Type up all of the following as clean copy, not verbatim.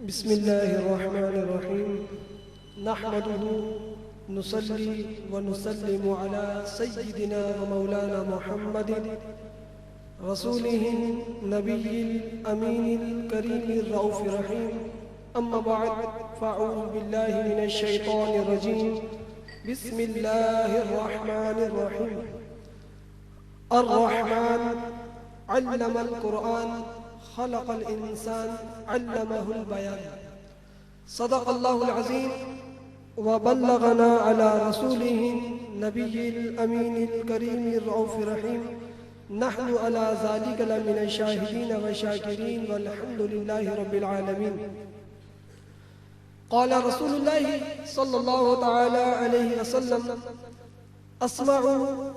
بسم الله الرحمن الرحيم نحمده نصلي ونسلم على سيدنا ومولانا محمد رسوله النبي الأمين الكريم الرؤوف الرحيم أما بعد فأعوذ بالله من الشيطان الرجيم بسم الله الرحمن الرحيم الرحمن علم القرآن خلق الإنسان علمه البيان صدق الله العظيم وبلغنا على رسوله النبي الأمين الكريم الرؤوف الرحيم نحن على ذلك لمن الشاهدين والشاكرين والحمد لله رب العالمين قال رسول الله صلى الله تعالى عليه وسلم أسمع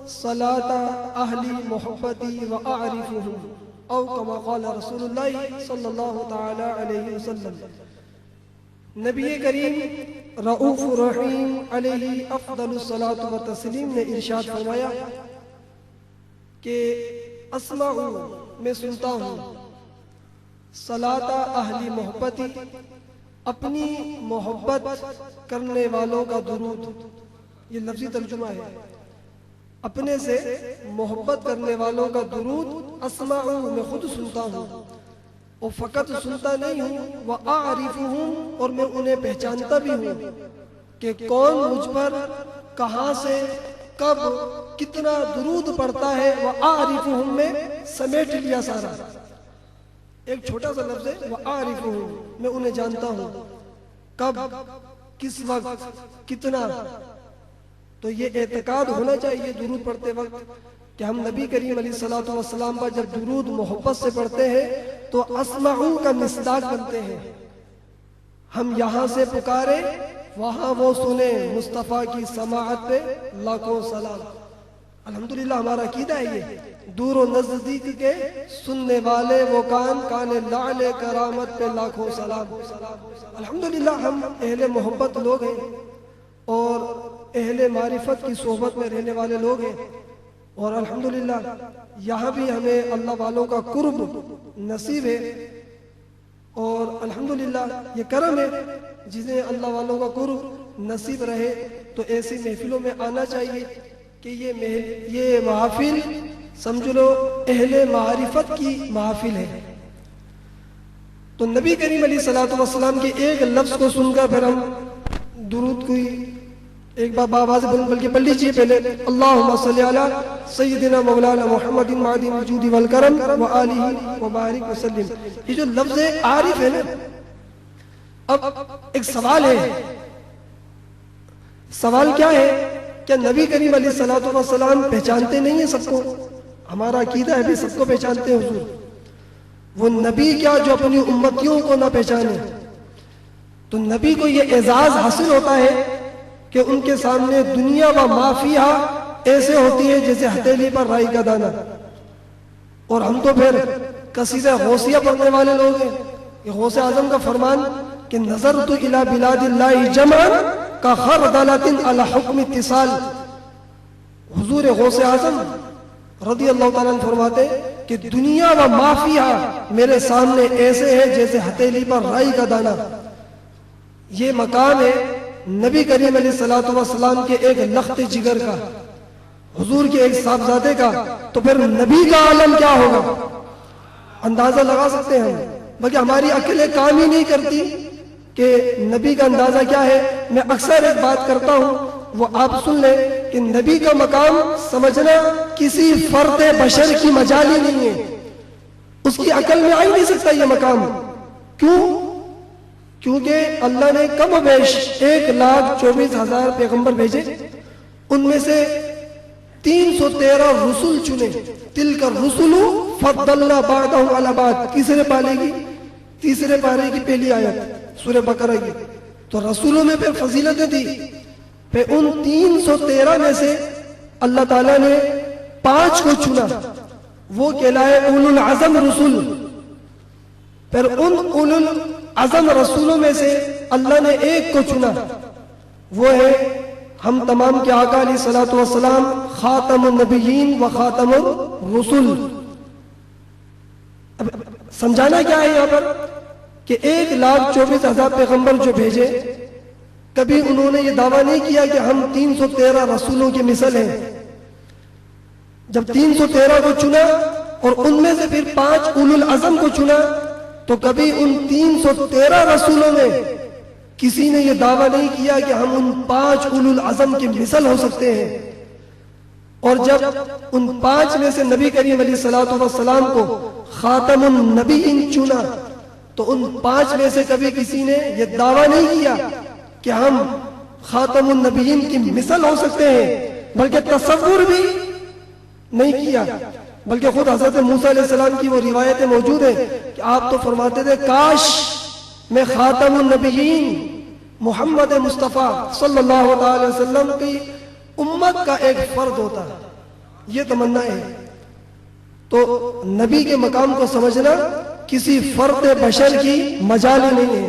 صلاة أهل محبتي وأعرفهم او كما قال رسول اللہ صلی اللہ تعالی علیہ وسلم۔ نبی کریم رؤوف الرحیم علیہ افضل الصلاۃ والتسلیم نے ارشاد فرمایا کہ اسمع میں سنتا ہوں صلاۃ اہل محبتی اپنی محبت کرنے والوں کا درود، یہ لفظی ترجمہ ہے، اپنے سے محبت کرنے والوں کا درود اسمع میں خود سنتا ہوں، اور فقط سنتا نہیں ہوں وَأَعْرِفُهُمْ اور میں انہیں پہچانتا بھی ہوں کہ کون مجھ پر کہاں سے کب کتنا درود پڑھتا ہے۔ وَأَعْرِفُهُمْ میں سمیٹ لیا سارا، ایک چھوٹا سا لفظ ہے وَأَعْرِفُهُمْ میں انہیں جانتا ہوں، کب کس وقت کتنا۔ تو یہ اعتقاد ہونا چاہیے درود پڑھتے وقت کہ ہم نبی کریم علیہ الصلوۃ والسلام پر جب درود محبت سے پڑھتے ہیں تو اسمعو کا مصداق بنتے ہیں، ہم یہاں سے پکارے وہاں وہ سنیں، مصطفیٰ کی سماعت پہ لاکھوں سلام۔ الحمدللہ ہمارا عقیدہ ہے یہ، دور و نزدیک کے سننے والے وہ کان لعل کرامت پہ لاکھوں سلام۔ الحمدللہ ہم اہل محبت لوگ ہیں اور اہل معرفت کی صحبت میں رہنے والے لوگ ہیں، اور الحمدللہ یہاں بھی ہمیں اللہ والوں کا قرب نصیب ہے، اور الحمدللہ یہ کرم ہے جنہیں اللہ والوں کا قرب نصیب رہے تو ایسی محفلوں میں آنا چاہیے کہ یہ محافل سمجھ لو اہل معرفت کی محافل ہے۔ تو نبی کریم علیہ الصلوۃ والسلام کے ایک لفظ کو سن کر پھر ہم درود کوئی ایک بار باواز بلکہ پڑھ لیجیے پہلے، اللہم صلی علی سیدنا مولانا محمد معدن الجود والکرم وآلہ وبارک وسلم۔ یہ جو لفظ عارف ہے نا، اب ایک سوال ہے، سوال کیا ہے؟ کیا نبی کریم علیہ الصلوۃ والسلام پہچانتے نہیں ہیں سب کو؟ ہمارا عقیدہ ہے بھی سب کو پہچانتے ہیں حضور، وہ نبی کیا جو اپنی امتیوں کو نہ پہچانے۔ تو نبی کو یہ اعزاز حاصل ہوتا ہے کہ ان کے سامنے دنیا و ما فیہا ایسے ہوتی ہے جیسے ہتھیلی پر رائی کا دانہ، اور ہم تو پھر قصیدہ غوثیہ پڑھنے والے لوگ ہیں۔ یہ غوث اعظم کا فرمان کہ نظرت الی بلاد اللہ جمعا کخردلۃ علی حکم اتصال۔ حضور غوث اعظم رضی اللہ تعالیٰ عنہ فرماتے کہ دنیا و ما فیہا میرے سامنے ایسے ہے جیسے ہتھیلی پر رائی کا دانہ۔ یہ مقام ہے نبی کریم علیہ الصلوۃ والسلام کے ایک لخت جگر کا، حضور کے ایک صاحبزادے کا، تو پھر نبی کا عالم کیا ہوگا؟ اندازہ لگا سکتے ہیں ہم، بلکہ ہماری عقلیں کام ہی نہیں کرتی کہ نبی کا اندازہ کیا ہے۔ میں اکثر ایک بات کرتا ہوں، وہ آپ سن لیں کہ نبی کا مقام سمجھنا کسی فرد بشر کی مجال ہی نہیں ہے، اس کی عقل میں آ ہی نہیں سکتا یہ مقام۔ کیوں؟ کیونکہ اللہ نے کم و بیش 1,24,000 پیغمبر بھیجے، ان میں سے 313 رسول چنے، تلک الرسل فضلنا بعضهم علی بعض، تیسرے پارے کی پہلی آیت سورہ بقرہ کی۔ تو رسولوں میں پھر فضیلتیں دی، پھر ان 313 میں سے اللہ تعالیٰ نے 5 کو چنا، وہ کہلائے اولو العزم رسول۔ پھر ان اولو العزم رسولوں میں سے اللہ نے ایک کو چنا، وہ ہے ہم تمام کے آقا علیہ الصلوۃ والسلام، خاتم النبیین و خاتم الرسول۔ اب سمجھانا کیا ہے یہاں پر کہ 1,24,000 پیغمبر جو بھیجے، کبھی انہوں نے یہ دعویٰ نہیں کیا کہ ہم 313 رسولوں کی مثل ہیں۔ جب 313 کو چنا اور ان میں سے پھر 5 اولو العزم کو چنا، تو کبھی ان 313 رسولوں میں کسی نے یہ دعویٰ نہیں کیا کہ ہم ان 5 اولو العزم کی مثل ہو سکتے ہیں۔ اور جب ان 5 میں سے نبی کریم علیہ الصلوۃ والسلام کو خاتم النبیین چنا، تو ان 5 میں سے کبھی کسی نے یہ دعویٰ نہیں کیا کہ ہم خاتم النبیین کی مثل ہو سکتے ہیں، بلکہ تصور بھی نہیں کیا۔ بلکہ خود حضرت موسیٰ علیہ السلام کی وہ روایتیں موجود ہیں کہ آپ تو فرماتے تھے کاش میں خاتم النبیین محمد مصطفیٰ صلی اللہ علیہ وسلم کی امت کا ایک فرد ہوتا، یہ تمنا ہے۔ تو نبی کے مقام کو سمجھنا کسی فرد بشر کی مجال ہی نہیں ہے۔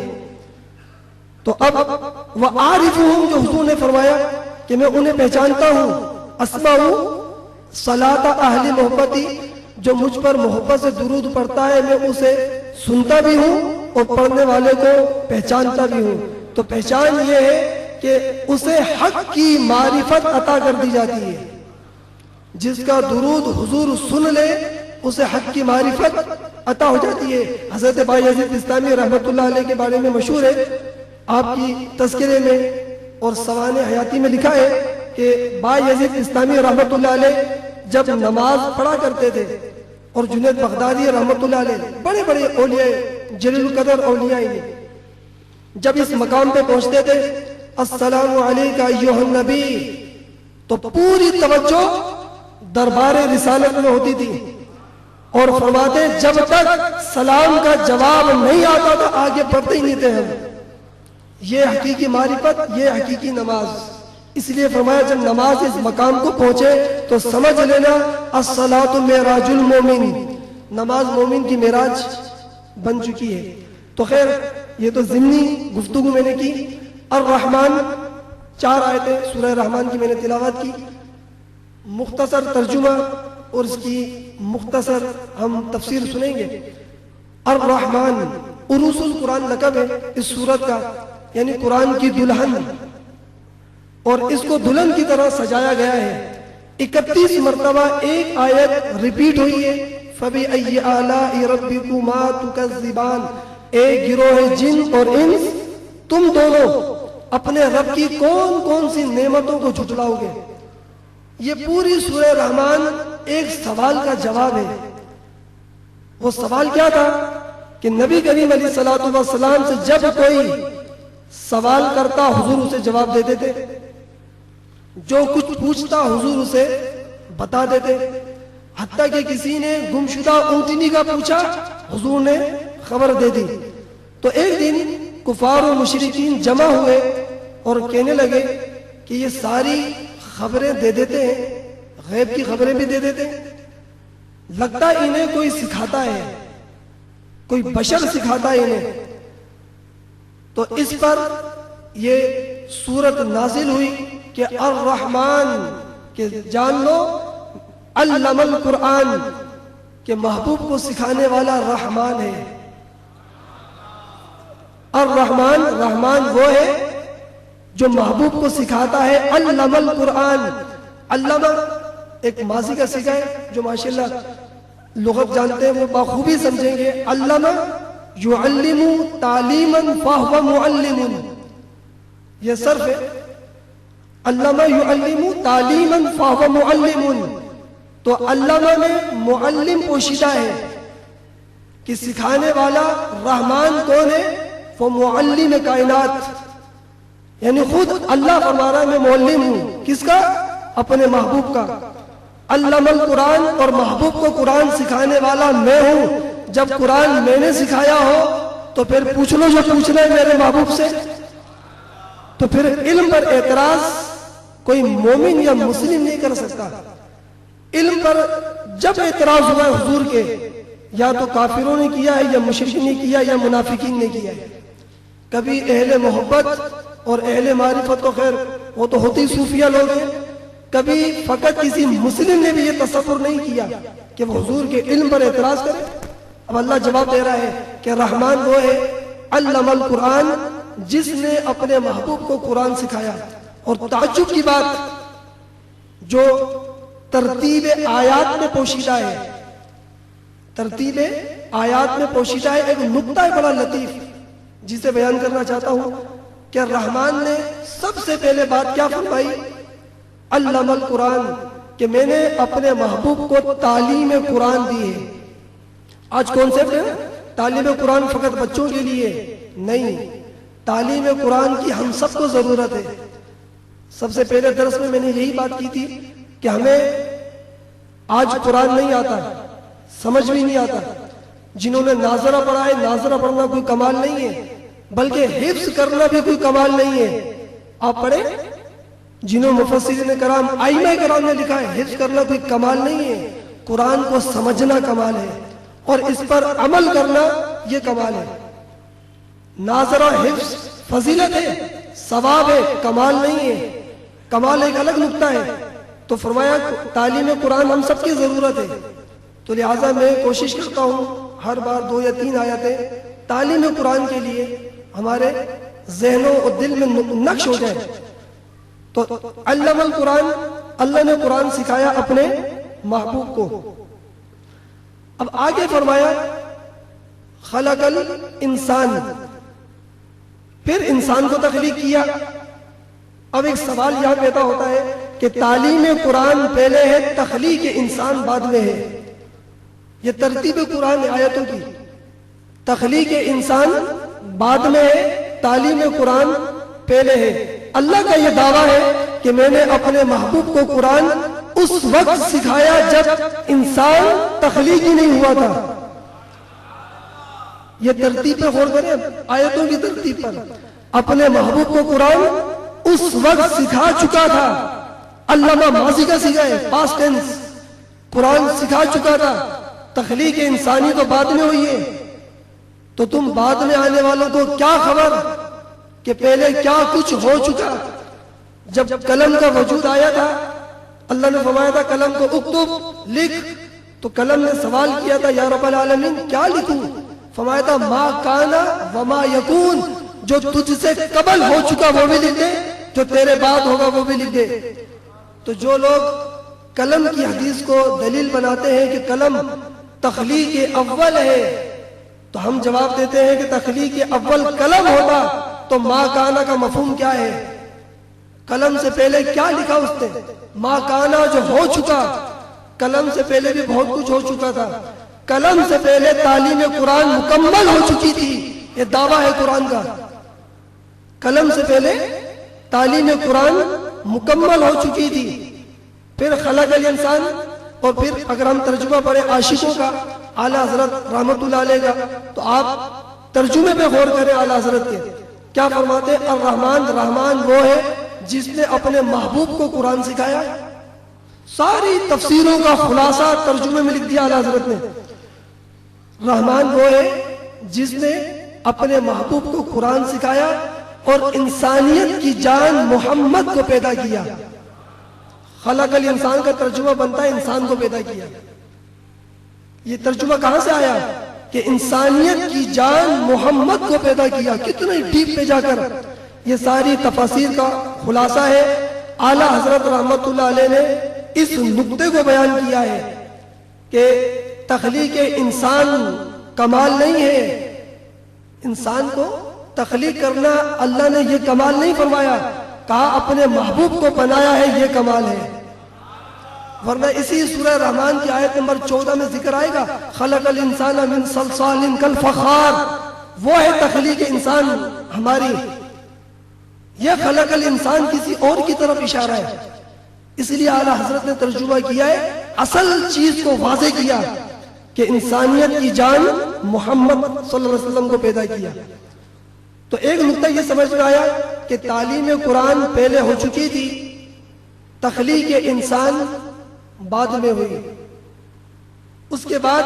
تو اب وَعَارِفُهُمْ جو حضور نے فرمایا کہ میں انہیں پہچانتا ہوں، اسمعُ صلاۃ اہل محبتی، جو مجھ پر محبت سے درود پڑھتا ہے میں اسے سنتا بھی ہوں اور پڑھنے والے کو پہچانتا بھی ہوں۔ تو پہچان یہ ہے کہ اسے حق کی معرفت عطا کر دی جاتی ہے۔ جس کا درود حضور سن لے اسے حق کی معرفت عطا ہو جاتی ہے۔ حضرت بایزید بستامی رحمۃ اللہ علیہ کے بارے میں مشہور ہے، آپ کی تذکرے میں اور سوانح حیاتی میں لکھا ہے کہ بایزید بستامی رحمۃ اللہ علیہ جب نماز پڑھا کرتے تھے، اور جنید بغدادی رحمۃ اللہ علیہ بڑے بڑے اولیاء جلیل القدر اولیاء ہیں، جب اس مقام پہ پہنچتے تھے السلام علیکہ ایھا النبی، تو پوری توجہ دربار رسالت میں ہوتی تھی، اور فرماتے جب تک سلام کا جواب نہیں آتا تھا آگے بڑھتے ہی نہیں تھے ہم۔ یہ حقیقی معرفت، یہ حقیقی نماز۔ اس لیے فرمایا جب نماز اس مقام کو پہنچے تو سمجھ لینا الصلاۃ معراج المومن، نماز مومن کی معراج بن چکی ہے۔ تو خیر یہ تو ضمنی گفتگو میں نے کی۔ الرحمن 4 آیتیں سورہ رحمان کی میں نے تلاوت کی، مختصر ترجمہ اور اس کی مختصر ہم تفسیر سنیں گے۔ الرحمن عروس القرآن لقب ہے اس سورت کا، یعنی قرآن کی دلہن، اور اس کو دلہن کی طرح سجایا گیا ہے۔ 31 مرتبہ ایک آیت ریپیٹ ہوئی ہے، فَبِأَيِّ آلَاءِ رَبِّكُمَا تُكَذِّبَانِ، ایک گروہ جن اور انس تم دونوں اپنے رب کی کون کون سی نعمتوں کو جھٹلاؤ گے۔ یہ پوری سورہ رحمان ایک سوال کا جواب ہے۔ وہ سوال کیا تھا کہ نبی کریم علیہ الصلوۃ والسلام سے جب کوئی سوال کرتا حضور اسے جواب دے دیتے، جو کچھ پوچھتا حضور اسے بتا دیتے، حتیٰ کہ کسی نے گمشدہ اونٹنی کا پوچھا حضور نے خبر دے دی۔ تو ایک دن کفار و مشرکین جمع ہوئے اور کہنے لگے کہ یہ ساری خبریں دے دیتے ہیں، غیب کی خبریں بھی دے دیتے ہیں، لگتا ہے انہیں کوئی سکھاتا ہے، کوئی بشر سکھاتا ہے انہیں۔ تو اس پر یہ سورت نازل ہوئی کہ الرحمن، کہ جان لو علم القرآن، کہ محبوب کو سکھانے والا رحمان ہے۔ الرحمن، رحمان وہ ہے جو محبوب کو سکھاتا ہے۔ علم القرآن، علم ایک ماضی کا صیغہ ہے، جو ماشاءاللہ لغت جانتے ہیں وہ بخوبی سمجھیں گے۔ علم یعلم تعلیما فہو معلم، یہ صرف ہے۔ علم یعلم تعلیما فہو معلم، تو علمہ میں معلم پوشیدہ ہے کہ سکھانے والا رحمان کون ہے؟ وہ معلم کائنات، یعنی خود اللہ فرما رہا ہے میں معلم ہوں، کس کا؟ اپنے محبوب کا۔ علم القرآن، اور محبوب کو قرآن سکھانے والا میں ہوں۔ جب قرآن میں نے سکھایا ہو تو پھر پوچھ لو جو پوچھنا ہے میرے محبوب سے۔ تو پھر علم پر اعتراض کوئی مومن یا مسلم نہیں کر سکتا۔ علم پر جب اعتراض ہوا ہے حضور کے، یا تو کافروں نے کیا ہے، یا مشرکین نے کیا، یا منافقین نے کیا ہے۔ کبھی اہل محبت اور اہل معرفت، تو خیر وہ تو ہوتی صوفیہ لوگ ہیں، کبھی فقط کسی مسلم نے بھی یہ تصور نہیں کیا کہ وہ حضور کے علم پر اعتراض کرے۔ اب اللہ جواب دے رہا ہے کہ رحمان وہ ہے علم القرآن، جس نے اپنے محبوب کو قرآن سکھایا۔ اور تعجب کی بات، جو ترتیب آیات میں پوشیدہ ہے، ترتیب آیات میں پوشیدہ ہے، ایک نقطہ ہے بڑا لطیف جسے بیان کرنا چاہتا ہوں کہ الرحمن نے سب سے پہلے بات کیا فرمائی؟ علم القرآن، کہ میں نے اپنے محبوب کو تعلیم قرآن دی ہے۔ آج کانسیپٹ ہے تعلیم قرآن فقط بچوں کے لیے نہیں، تعلیم قرآن کی ہم سب کو ضرورت ہے۔ سب سے پہلے درس میں نے یہی بات کی تھی کہ ہمیں آج قرآن نہیں آتا، سمجھ بھی نہیں آتا۔ جنہوں نے ناظرہ پڑھا ہے، ناظرہ پڑھنا کوئی کمال نہیں ہے، بلکہ حفظ کرنا بھی کوئی کمال نہیں ہے۔ آپ پڑھیں، جنہوں مفسرین کرام، ائمہ کرام نے لکھا ہے، حفظ کرنا کوئی کمال نہیں ہے، قرآن کو سمجھنا کمال ہے اور اس پر عمل کرنا یہ کمال ہے۔ ناظرہ حفظ فضیلت ہے، ثواب ہے، کمال نہیں ہے۔ کمال ایک الگ نقطہ ہے۔ تو فرمایا تعلیم قرآن ہم سب کی ضرورت ہے، تو لہٰذا میں کوشش کرتا ہوں ہر بار 2 یا 3 آیتیں تعلیم قرآن کے لیے ہمارے ذہنوں اور دل میں نقش ہو جائیں۔ تو علم القرآن، اللہ نے قرآن سکھایا اپنے محبوب کو۔ اب آگے فرمایا خلق الانسان، پھر انسان کو تخلیق کیا۔ اب ایک سوال یہاں پیدا ہوتا ہے کہ تعلیم قرآن پہلے ہے، تخلیق انسان بعد میں ہے۔ یہ ترتیب قرآن آیتوں کی، تخلیق انسان بعد میں ہے، تعلیم قرآن پہلے ہے۔ اللہ کا یہ دعویٰ ہے کہ میں نے اپنے محبوب کو قرآن اس وقت سکھایا جب انسان تخلیق ہی نہیں ہوا تھا۔ یہ ترتیب پہ غور کریں، آیتوں کی ترتیب پر۔ اپنے محبوب کو قرآن اس وقت سکھا چکا تھا۔ علامہ ماضی کا سکھا ہے، پاسٹ ٹینس، قرآن سکھا چکا تھا۔ تخلیق انسانی تو بعد میں ہوئی ہے، تو تم بعد میں آنے والوں کو کیا خبر کہ پہلے کیا کچھ ہو چکا۔ جب قلم کا وجود آیا تھا، اللہ نے فرمایا تھا قلم کو اکتب، لکھ، تو قلم نے سوال کیا تھا یا رب العالمین کیا لکھوں؟ فرمایا تھا ما کانا وما یکون، جو تجھ سے قبل ہو چکا وہ بھی لکھ دے، جو تیرے بعد ہوگا وہ بھی لکھ دے۔ تو جو لوگ قلم کی حدیث کو دلیل بناتے ہیں کہ قلم تخلیق اول ہے، تو ہم جواب دیتے ہیں کہ تخلیق اول قلم ہوتا تو ما کانا کا مفہوم کیا ہے؟ قلم سے پہلے کیا لکھا اس نے؟ ما کانا جو ہو چکا، قلم سے پہلے بھی بہت کچھ ہو چکا تھا۔ قلم سے پہلے تعلیم قرآن مکمل ہو چکی تھی، یہ دعویٰ ہے قرآن کا۔ قلم سے پہلے تعلیم قرآن مکمل ہو چکی تھی۔ پھر خلق الانسان، اور پھر اگر ہم ترجمہ پڑھیں عاشقوں کا، اعلیٰ حضرت رحمت اللہ علیہ کا، تو آپ ترجمے پہ غور کریں اعلیٰ حضرت کے کیا فرماتے ہیں؟ الرحمن، رحمان وہ ہے جس نے اپنے محبوب کو قرآن سکھایا۔ ساری تفسیروں کا خلاصہ ترجمے میں لکھ دیا اعلیٰ حضرت نے۔ رحمان وہ ہے جس نے اپنے محبوب کو قرآن سکھایا اور انسانیت کی جان محمد کو پیدا کیا۔ خلق الانسان کا ترجمہ بنتا ہے انسان کو پیدا کیا۔ یہ ترجمہ کہاں سے آیا؟ کہ انسانیت کی جان محمد کو پیدا کیا۔ کتنے ڈیپ پہ جا کر یہ ساری تفاسیر کا خلاصہ ہے۔ اعلیٰ حضرت رحمت اللہ علیہ نے اس نقطے کو بیان کیا ہے کہ تخلیق انسان کمال نہیں ہے، انسان کو تخلیق کرنا اللہ نے یہ کمال نہیں فرمایا، کہا اپنے محبوب کو بنایا ہے یہ کمال ہے۔ ورنہ اسی سورہ رحمان کی آیت نمبر 14 میں ذکر آئے گا خلق الانسان من صلصال کالفخار، وہ ہے تخلیق انسان ہماری۔ یہ خلق الانسان کسی اور کی طرف اشارہ ہے، اس لیے اعلیٰ حضرت نے ترجمہ کیا ہے، اصل چیز کو واضح کیا کہ انسانیت کی جان محمد صلی اللہ علیہ وسلم کو پیدا کیا۔ تو ایک نقطہ یہ سمجھ میں آیا کہ تعلیم قرآن پہلے ہو چکی تھی، تخلیق انسان بعد میں ہوئی۔ اس کے بعد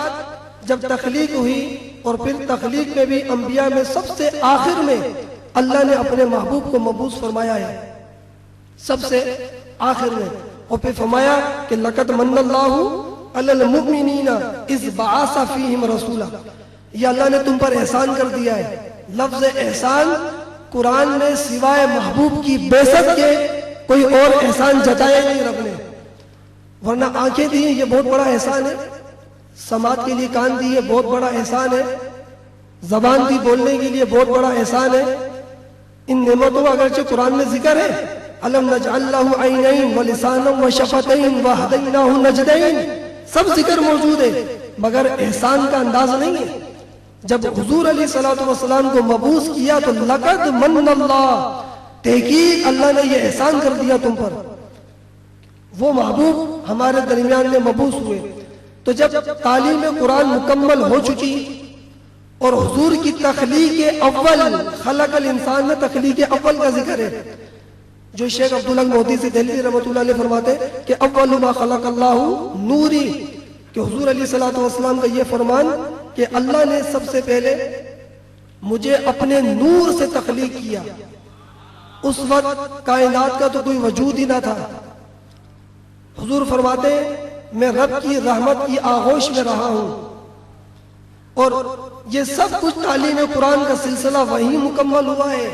جب تخلیق ہوئی اور پھر تخلیق میں بھی انبیاء میں سب سے آخر میں اللہ نے اپنے محبوب کو مبعوث فرمایا ہے، سب سے آخر میں، اور پھر فرمایا کہ لقد من اللہ علی المؤمنین اذ بعث فیہم رسولا، یہ اللہ نے تم پر احسان کر دیا ہے لفظ احسان قرآن میں سوائے محبوب کی بعثت کے کوئی اور احسان جتایا نہیں رب نے. ورنہ آنکھیں دی یہ بہت بڑا احسان ہے، سماعت کے لیے کان دی یہ بہت بڑا احسان ہے، زبان دی بولنے کے لیے بہت بڑا احسان ہے. ان نعمتوں کا اگرچہ قرآن میں ذکر ہے، الم نجعل لہ عینین ولسانا وشفتین وہدیناہ النجدین، سب ذکر موجود ہے، مگر احسان کا انداز نہیں ہے. جب حضور علیہ الصلوۃ والسلام کو مبعوث کیا تو لقد من اللہ، تحقیق اللہ نے یہ احسان کر دیا تم پر. وہ محبوب ہمارے درمیان میں مبعوث ہوئے. تو جب تعلیم قرآن مکمل ہو چکی اور حضور کی تخلیق اول، خلق الانسان میں تخلیق اول کا ذکر ہے، جو شیخ عبداللہ مودی سے دہلوی رحمۃ اللہ علیہ فرماتے ہیں کہ اول ما خلق اللہ نوری، کہ حضور علیہ الصلوۃ والسلام کا یہ فرمان کہ اللہ نے سب سے پہلے مجھے اپنے نور سے تخلیق کیا. اس وقت کائنات کا تو کوئی وجود ہی نہ تھا. حضور فرماتے ہیں میں رب کی رحمت کی آغوش میں رہا ہوں، اور یہ سب کچھ تعلیم قرآن کا سلسلہ وہی مکمل ہوا ہے.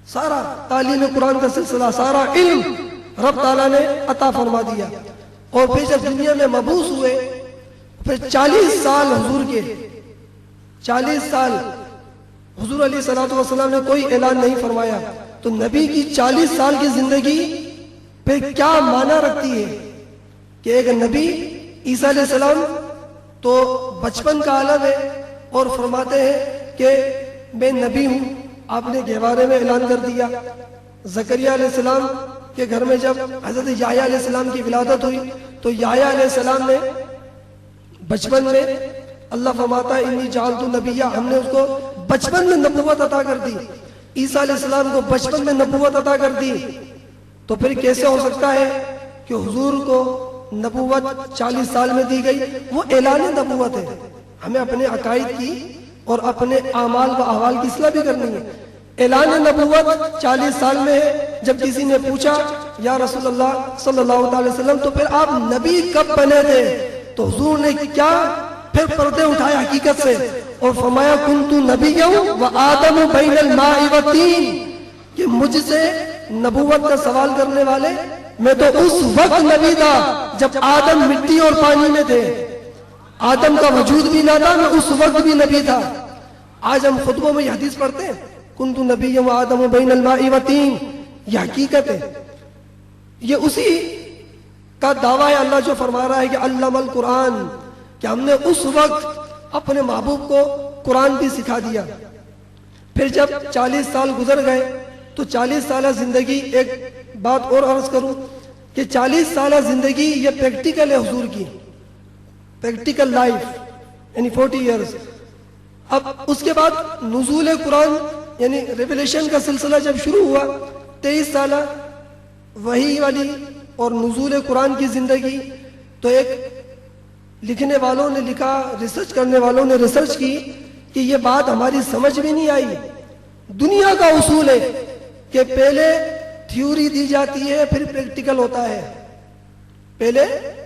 سارا تعلیم قرآن کا سلسلہ، سارا علم رب تعالیٰ نے عطا فرما دیا. اور پھر جب دنیا میں مبعوث ہوئے، پھر 40 سال حضور کے، 40 سال حضور علیہ الصلوۃ والسلام نے کوئی اعلان نہیں فرمایا. تو نبی کی 40 سال کی زندگی پھر کیا معنی رکھتی ہے کہ ایک نبی عیسیٰ علیہ السلام تو بچپن کا عالم ہے اور فرماتے ہیں کہ میں نبی ہوں، آپ نے گہوارے میں اعلان کر دیا. زکریہ علیہ السلام کے گھر میں جب حضرت یحییٰ علیہ السلام کی ولادت ہوئی تو یحییٰ علیہ السلام نے بچپن میں، اللہ فرماتا ہے انی جعلت نبیہ، ہم نے اس کو بچپن میں نبوت عطا کر دی. عیسیٰ علیہ السلام کو بچپن میں نبوت عطا کر دی. تو پھر کیسے ہو سکتا ہے کہ حضور کو نبوت 40 سال میں دی گئی؟ وہ اعلان نبوت ہے. ہمیں اپنے عقائد کی اور اپنے اعمال و احوال کی اصلاح بھی کرنی ہے. اعلان نبوت 40 سال میں ہے. جب کسی نے پوچھا یا رسول اللہ صلی اللہ علیہ وسلم تو پھر آپ نبی کب بنے تھے؟ تو حضور نے کیا پھر پردے اٹھائے حقیقت سے اور فرمایا کنت نبیا و آدم بین الماء والطین، کہ مجھ سے نبوت کا سوال کرنے والے میں تو اس وقت نبی تھا جب آدم مٹی اور پانی میں تھے. آدم کا وجود بھی نہ تھا، میں اس وقت بھی نبی تھا. آج ہم خطبوں میں یہ حدیث پڑھتے ہیں کنت نبیا و آدم بین الماء والطین، یہ حقیقت ہے. یہ اسی کا دعویٰ ہے اللہ جو فرما رہا ہے کہ علم القرآن، کہ ہم نے اس وقت اپنے محبوب کو قرآن بھی سکھا دیا. پھر جب 40 سال گزر گئے تو 40 سالہ زندگی، ایک بات اور عرض کروں کہ 40 سالہ زندگی یہ پریکٹیکل ہے حضور کی، پریکٹیکل لائف یعنی 40 ایئرز. اب اس کے بعد نزول قرآن یعنی ریویلیشن کا سلسلہ جب شروع ہوا، 23 سالہ وحی والی اور نزول قرآن کی زندگی. تو ایک لکھنے والوں نے لکھا، ریسرچ کرنے والوں نے ریسرچ کی کہ یہ بات ہماری سمجھ میں نہیں آئی. دنیا کا اصول ہے کہ پہلے تھیوری دی جاتی ہے پھر پریکٹیکل ہوتا ہے. پہلے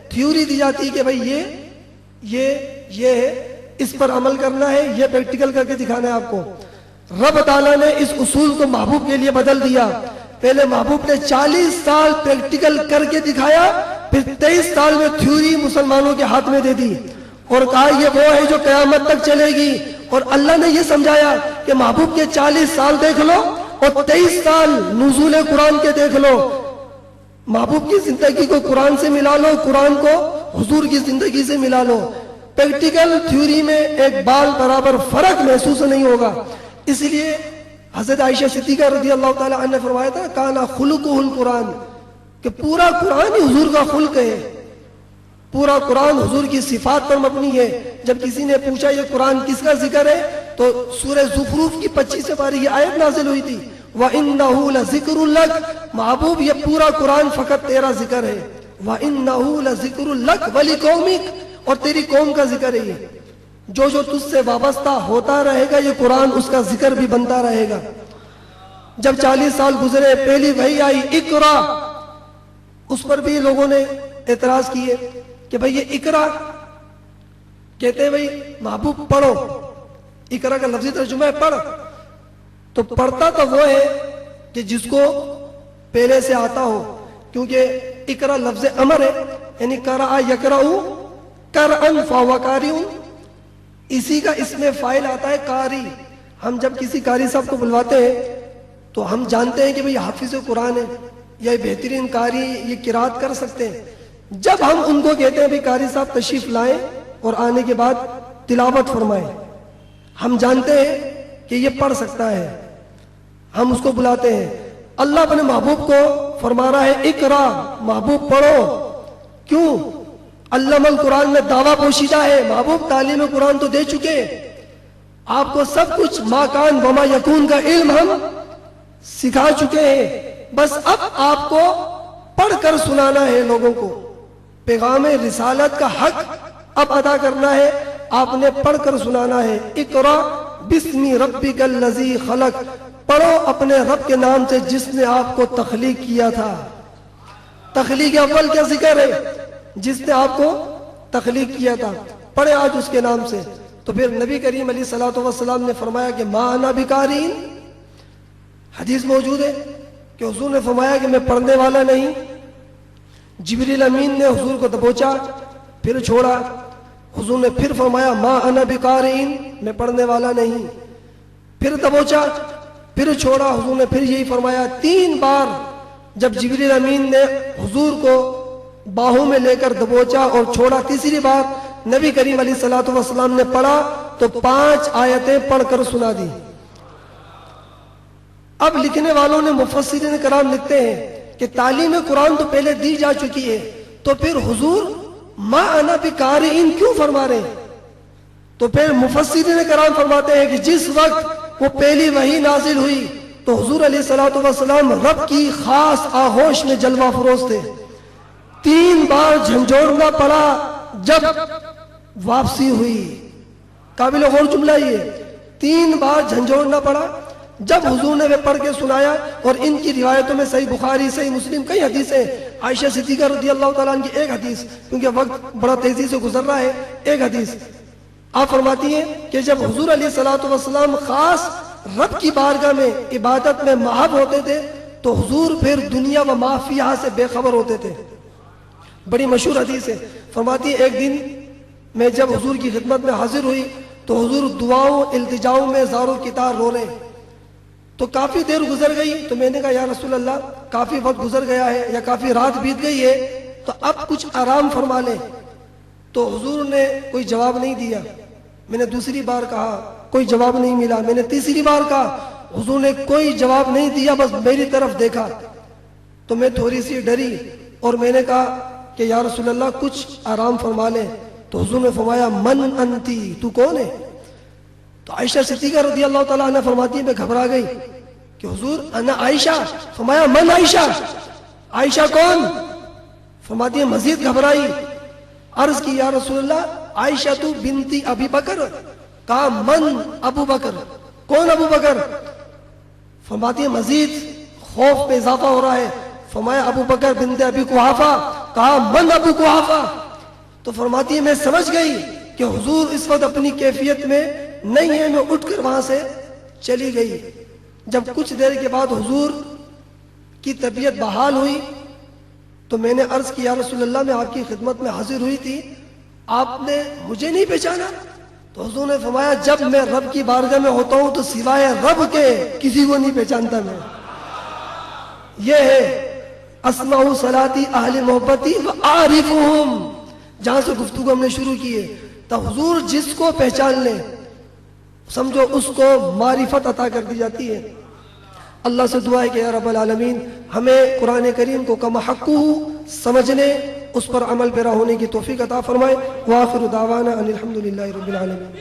تھیوری دی جاتی ہے کہ بھئی یہ ہے، اس پر عمل کرنا ہے، یہ پریکٹیکل کر کے دکھانا ہے آپ کو. رب تعالیٰ نے اس اصول کو محبوب کے لیے بدل دیا. پہلے محبوب نے 40 سال پریکٹیکل کر کے دکھایا، پھر 23 سال میں تھیوری مسلمانوں کے ہاتھ میں دے دی اور کہا یہ وہ ہے جو قیامت تک چلے گی. اور اللہ نے یہ سمجھایا کہ محبوب کے 40 سال دیکھ لو اور 23 سال نزول قرآن کے دیکھ لو. محبوب کی زندگی کو قرآن سے ملا لو، قرآن کو حضور کی زندگی سے ملا لو. پریکٹیکل تھیوری میں ایک بال برابر فرق محسوس نہیں ہوگا. اس لیے حضرت عائشہ صدیقہ رضی اللہ تعالی عنہ نے فرمایا تھا کانا خلقہ القرآن، کہ پورا قرآن ہی حضور کا خلق ہے. پورا قرآن حضور کی صفات پر مبنی ہے. جب کسی نے پوچھا یہ قرآن کس کا ذکر ہے تو سورہ زخرف کی 25 پارے یہ آیت نازل ہوئی تھی وَإِنَّهُ لَذِكْرٌ لَكَ، محبوب یہ پورا قرآن فقط تیرا ذکر ہے. وَإِنَّهُ لَذِكْرٌ لَكَ وَلِقَوْمِكَ، اور تیری قوم کا ذکر ہے. یہ جو تجھ سے وابستہ ہوتا رہے گا یہ قرآن اس کا ذکر بھی بنتا رہے گا. جب 40 سال گزرے پہلی وحی آئی اقرا، اس پر بھی لوگوں نے اعتراض کیے کہ بھئی یہ اقرا کہتے ہیں بھئی محبوب پڑھو، اقرا کا لفظی ترجمہ ہے پڑھ، تو پڑھتا تو وہ ہے کہ جس کو پہلے سے آتا ہو، کیونکہ اقرا لفظ امر ہے، یعنی قرأ یقرأ قرأن فہو قاری، اسی کا اس میں فاعل آتا ہے قاری۔ ہم جب کسی قاری صاحب کو بلواتے ہیں تو ہم جانتے ہیں کہ بھئی حافظ قرآن ہے یا بہترین قاری، یہ قرات کر سکتے ہیں۔ جب ہم ان کو کہتے ہیں بھئی قاری صاحب تشریف لائیں اور آنے کے بعد تلاوت فرمائیں، ہم جانتے ہیں کہ یہ پڑھ سکتا ہے، ہم اس کو بلاتے ہیں۔ اللہ اپنے محبوب کو فرما رہا ہے اقرا، محبوب پڑھو۔ کیوں؟ علم القرآن میں دعویٰ پوشیدہ ہے، محبوب تعلیم قرآن تو دے چکے، آپ کو سب کچھ ما کان وما یکون کا علم ہم سکھا چکے ہیں، بس اب آپ کو پڑھ کر سنانا ہے لوگوں کو، پیغام رسالت کا حق اب ادا کرنا ہے، آپ نے پڑھ کر سنانا ہے۔ اقرا بسم ربک الذی خلق، پڑھو اپنے رب کے نام سے جس نے آپ کو تخلیق کیا تھا۔ تخلیق اول کیا ذکر ہے؟ جس نے آپ کو تخلیق کیا تھا، پڑھے آج اس کے نام سے۔ تو پھر نبی کریم علیہ الصلوۃ والسلام نے فرمایا کہ ما انا بقارئ، حدیث موجود ہے کہ حضور نے فرمایا کہ میں پڑھنے والا نہیں۔ جبریل امین نے حضور کو دبوچا، پھر چھوڑا، حضور نے پھر فرمایا ما انا بقارئ، میں پڑھنے والا نہیں، پھر دبوچا، پھر چھوڑا، حضور نے پھر یہی فرمایا۔ 3 بار جب جبریل امین نے حضور کو باہوں میں لے کر دبوچا اور چھوڑا، تیسری بار نبی کریم علیہ الصلوۃ والسلام نے پڑھا تو 5 آیتیں پڑھ کر سنا دی۔ اب لکھنے والوں نے مفسرین کرام لکھتے ہیں کہ تعلیم قرآن تو پہلے دی جا چکی ہے، تو پھر حضور ما انا بقارئ کیوں فرما رہے ہیں؟ تو پھر مفسرین کرام فرماتے ہیں کہ جس وقت وہ پہلی وحی نازل ہوئی تو حضور علیہ الصلوۃ والسلام رب کی خاص آغوش میں جلوہ فروز تھے۔ 3 بار جھنجھوڑنا پڑا جب واپسی ہوئی، قابل غور جملہ یہ، 3 بار جھنجھوڑنا پڑا جب حضور نے وہ پڑھ کے سنایا۔ اور ان کی روایتوں میں صحیح بخاری، صحیح مسلم کئی حدیثیں، عائشہ صدیقہ رضی اللہ تعالیٰ عنہ کی ایک حدیث، کیونکہ وقت بڑا تیزی سے گزر رہا ہے، ایک حدیث آپ فرماتی ہیں کہ جب حضور علیہ الصلوۃ والسلام خاص رب کی بارگاہ میں عبادت میں محو ہوتے تھے تو حضور پھر دنیا و ما فیہا سے بے خبر ہوتے تھے۔ بڑی مشہور حدیث ہے، فرماتی ہے ایک دن میں جب حضور کی خدمت میں حاضر ہوئی تو حضور دعاؤں التجاؤں میں زارو کتار رو رہے، تو کافی دیر گزر گئی، تو میں نے کہا یا رسول اللہ کافی وقت گزر گیا ہے یا کافی رات بیت گئی ہے، تو اب کچھ آرام فرما لیں۔ تو حضور نے کوئی جواب نہیں دیا، میں نے دوسری بار کہا کوئی جواب نہیں ملا، میں نے تیسری بار کہا، حضور نے کوئی جواب نہیں دیا، بس میری طرف دیکھا، تو میں تھوڑی سی ڈری اور میں نے کہا کہ یا رسول اللہ کچھ آرام فرما لیں۔ تو حضور نے فرمایا من انتی، تو کون ہے؟ تو عائشہ صدیقہ رضی اللہ تعالیٰ عنہ فرماتی ہے میں گھبرا گئی کہ حضور انا عائشہ، فرمایا من عائشہ، عائشہ کون؟ فرماتی ہے مزید گھبرائی، عرض کی یا رسول اللہ عائشہ تو بنتی ابی بکر، کہا من ابو بکر، کون ابو بکر؟ فرماتی ہے مزید خوف میں اضافہ ہو رہا ہے، فرمایا ابو بکر بنت ابی قحافہ، کہا من ابو قحافہ۔ تو فرماتی ہے میں سمجھ گئی کہ حضور اس وقت اپنی کیفیت میں نہیں ہے، میں اٹھ کر وہاں سے چلی گئی۔ جب کچھ دیر کے بعد حضور کی طبیعت بحال ہوئی تو میں نے عرض کیا یا رسول اللہ میں آپ کی خدمت میں حاضر ہوئی تھی، آپ نے مجھے نہیں پہچانا؟ تو حضور نے فرمایا جب میں رب کی بارگاہ میں ہوتا ہوں تو سوائے رب کے کسی کو نہیں پہچانتا میں۔ یہ ہے اسمع صلاتی اہل محبتی وعارفہم، جہاں سے گفتگو ہم نے شروع کی ہے۔ تو حضور جس کو پہچان لے سمجھو اس کو معرفت عطا کر دی جاتی ہے۔ اللہ سے دعا ہے کہ یا رب العالمین ہمیں قرآن کریم کو کما حقہ سمجھنے، اس پر عمل پیرا ہونے کی توفیق عطا فرمائے۔ وآخر دعوانا ان الحمد للہ رب العالمین۔